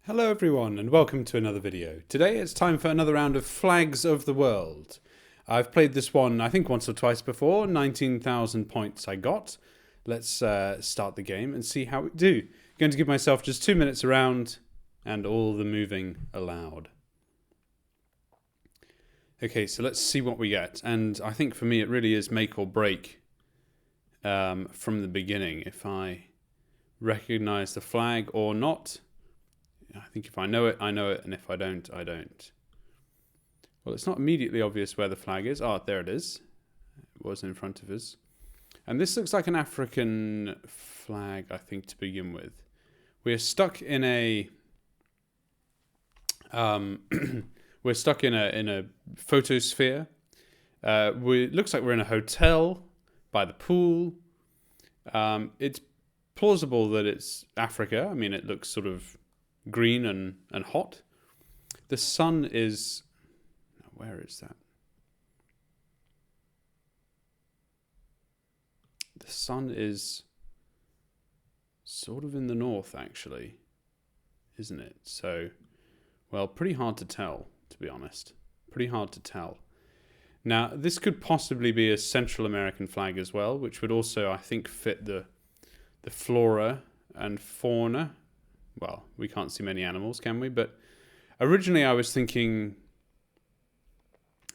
Hello everyone and welcome to another video. Today it's time for another round of Flags of the World. I've played this one I think once or twice before, 19,000 points I got. Let's start the game and see how we do. I'm going to give myself just 2 minutes around and all the moving allowed. Okay, so let's see what we get, and I think for me it really is make or break from the beginning if I recognize the flag or not. I think if I know it, and if I don't, I don't. Well, it's not immediately obvious where the flag is. Oh, there it is. It was in front of us. And this looks like an African flag, I think, to begin with. We're stuck in a we're stuck in a photosphere. It looks like we're in a hotel by the pool. It's plausible that it's Africa. I mean, it looks sort of green and hot. The sun is... Where is that? The sun is sort of in the north, actually, isn't it? So, well, pretty hard to tell, to be honest. Pretty hard to tell. Now, this could possibly be a Central American flag as well, which would also, I think, fit the flora and fauna. Well, we can't see many animals, can we? But originally I was thinking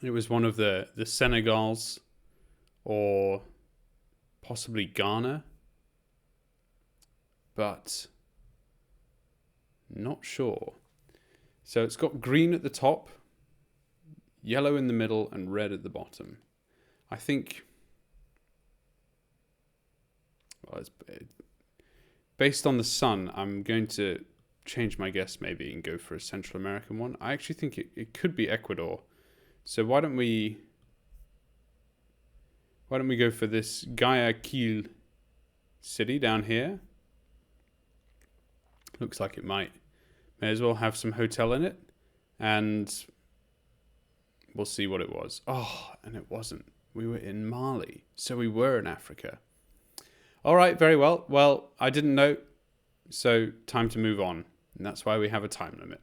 it was one of the Senegals or possibly Ghana, but not sure. So it's got green at the top, yellow in the middle, and red at the bottom. I think... Well, based on the sun, I'm going to change my guess maybe and go for a Central American one. I actually think it could be Ecuador. So why don't we go for this Guayaquil city down here? Looks like it may as well have some hotel in it. And we'll see what it was. Oh, and it wasn't. We were in Mali. So we were in Africa. All right, very well. Well, I didn't know, so time to move on. And that's why we have a time limit.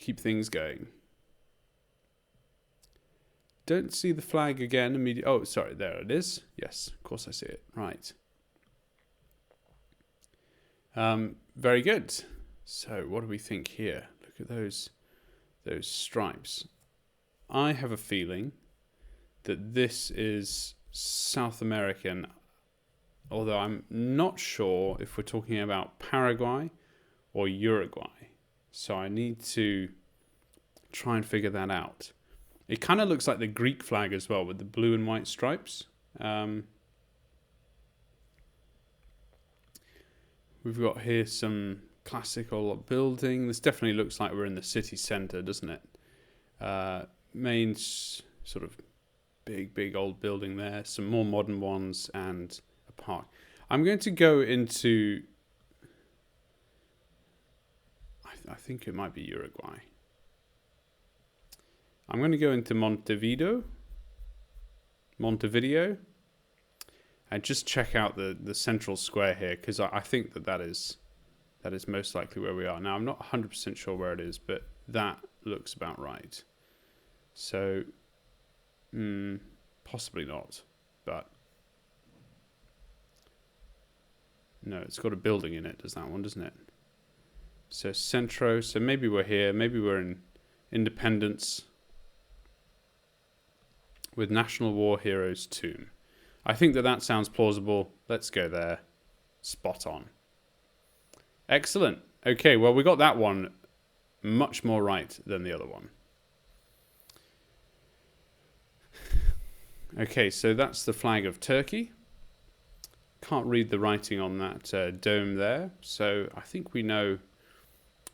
Keep things going. Don't see the flag again immediately. Oh, sorry, there it is. Yes, of course I see it. Right. Very good. So what do we think here? Look at those stripes. I have a feeling that this is South American, although I'm not sure if we're talking about Paraguay or Uruguay. So I need to try and figure that out. It kind of looks like the Greek flag as well, with the blue and white stripes. We've got here some classical building. This definitely looks like we're in the city centre, doesn't it? Main sort of big old building there. Some more modern ones and a park. I'm going to go into... I think it might be Uruguay. I'm going to go into Montevideo, and just check out the central square here, because I think that is most likely where we are. Now, I'm not 100% sure where it is, but that looks about right. So, possibly not, but no, it's got a building in it, does that one, doesn't it? So Centro, so maybe we're here, maybe we're in Independence with National War Heroes Tomb. I think that sounds plausible. Let's go there. Spot on. Excellent. Okay, well, we got that one much more right than the other one. Okay, so that's the flag of Turkey. Can't read the writing on that dome there, so I think we know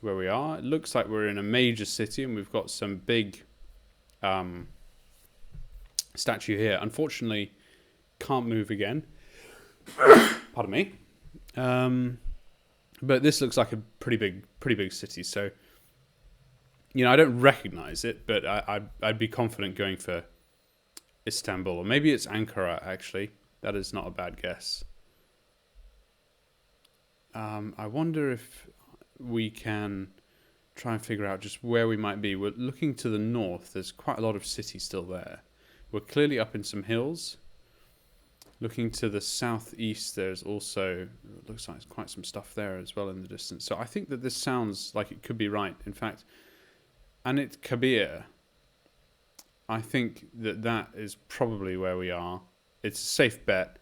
where we are. It looks like we're in a major city, and we've got some big statue here. Unfortunately, can't move again. Pardon me. But this looks like a pretty big city. So, I don't recognize it, but I'd be confident going for Istanbul, or maybe it's Ankara. Actually, that is not a bad guess. I wonder if we can try and figure out just where we might be. We're looking to the north. There's quite a lot of city still there. We're clearly up in some hills. Looking to the southeast, there's also, it looks like there's quite some stuff there as well in the distance. So I think that this sounds like it could be right. In fact, Anit Kabir, I think that that is probably where we are. It's a safe bet.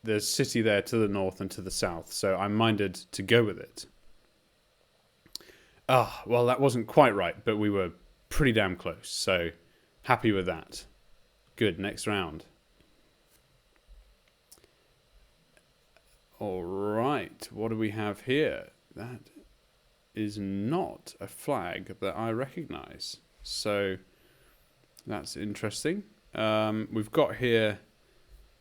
There's city there to the north and to the south, so I'm minded to go with it. Ah, well, that wasn't quite right, but we were pretty damn close, so happy with that. Good, next round. All right, what do we have here? That is not a flag that I recognize, so that's interesting. We've got here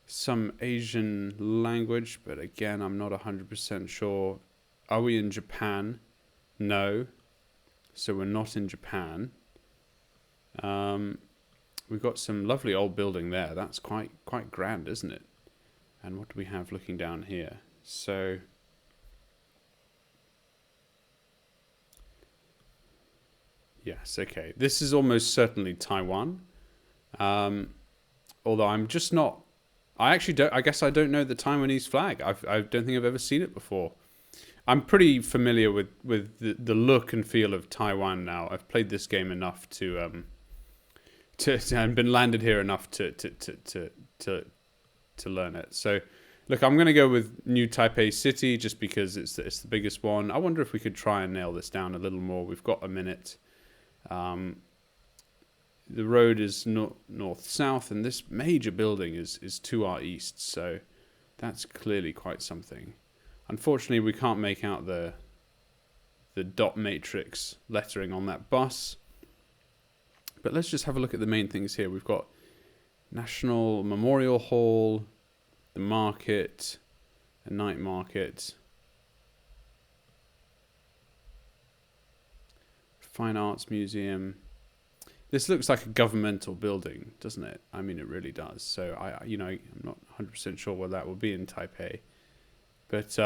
some Asian language, but again, I'm not 100% sure. Are we in Japan? No. So we're not in Japan. We've got some lovely old building there. That's quite grand, isn't it? And what do we have looking down here? So yes, okay. This is almost certainly Taiwan. Although I'm just not. I actually don't. I guess I don't know the Taiwanese flag. I don't think I've ever seen it before. I'm pretty familiar with the look and feel of Taiwan now. I've played this game enough to and been landed here enough to learn it. So, look, I'm going to go with New Taipei City just because it's the biggest one. I wonder if we could try and nail this down a little more. We've got a minute. The road is north-south, and this major building is to our east, so that's clearly quite something. Unfortunately, we can't make out the dot matrix lettering on that bus. But let's just have a look at the main things here. We've got National Memorial Hall, the market, a night market, Fine Arts Museum. This looks like a governmental building, doesn't it? I mean, it really does. So I'm not 100% sure where that will be in Taipei, but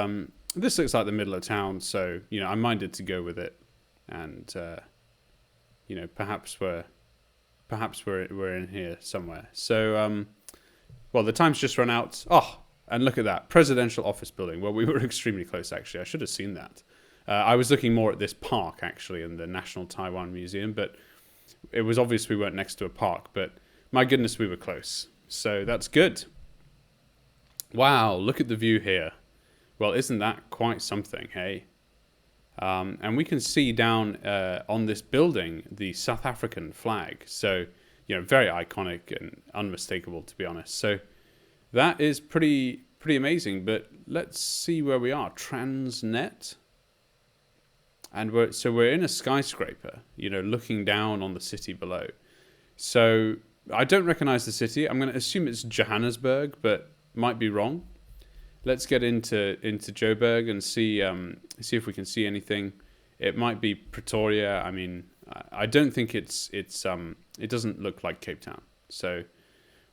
this looks like the middle of town. So I'm minded to go with it, and perhaps we're in here somewhere. So well, the time's just run out. Oh, and look at that presidential office building. Well, we were extremely close actually. I should have seen that. I was looking more at this park actually in the National Taiwan Museum, but it was obvious we weren't next to a park, but my goodness, we were close. So that's good. Wow, look at the view here. Well, isn't that quite something, hey? And we can see down on this building the South African flag. So, very iconic and unmistakable, to be honest. So that is pretty amazing. But let's see where we are. Transnet. And we're in a skyscraper, looking down on the city below. So I don't recognize the city. I'm going to assume it's Johannesburg, but might be wrong. Let's get into Joburg and see if we can see anything. It might be Pretoria. I mean, I don't think it doesn't look like Cape Town. So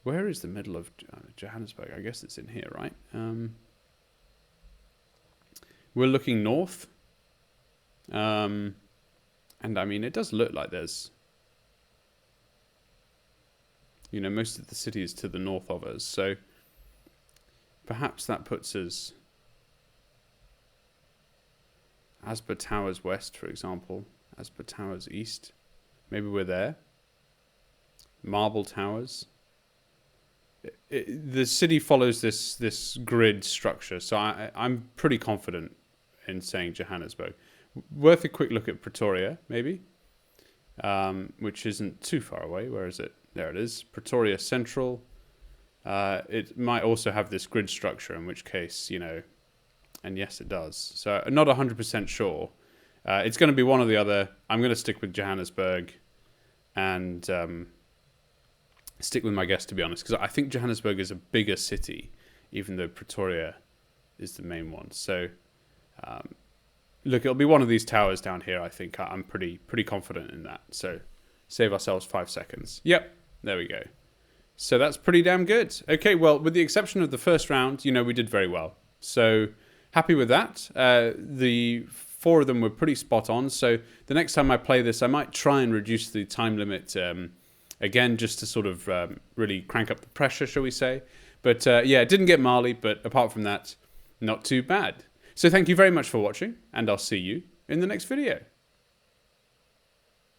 where is the middle of Johannesburg? I guess it's in here, right? We're looking north. And I mean, it does look like there's, most of the city is to the north of us. So perhaps that puts us Asper Towers West, for example, Asper Towers East. Maybe we're there. Marble Towers. The city follows this grid structure, so I'm pretty confident in saying Johannesburg. Worth a quick look at Pretoria, maybe, which isn't too far away. Where is it? There it is. Pretoria Central. It might also have this grid structure, in which case, and yes, it does. So I'm not 100% sure. It's going to be one or the other. I'm going to stick with Johannesburg and stick with my guess, to be honest, because I think Johannesburg is a bigger city, even though Pretoria is the main one. So look, it'll be one of these towers down here, I think. I'm pretty confident in that. So save ourselves 5 seconds. Yep, there we go. So that's pretty damn good. Okay, well, with the exception of the first round, we did very well. So happy with that. The 4 of them were pretty spot on. So the next time I play this, I might try and reduce the time limit again, just to sort of really crank up the pressure, shall we say. But yeah, it didn't get Mali, but apart from that, not too bad. So thank you very much for watching, and I'll see you in the next video.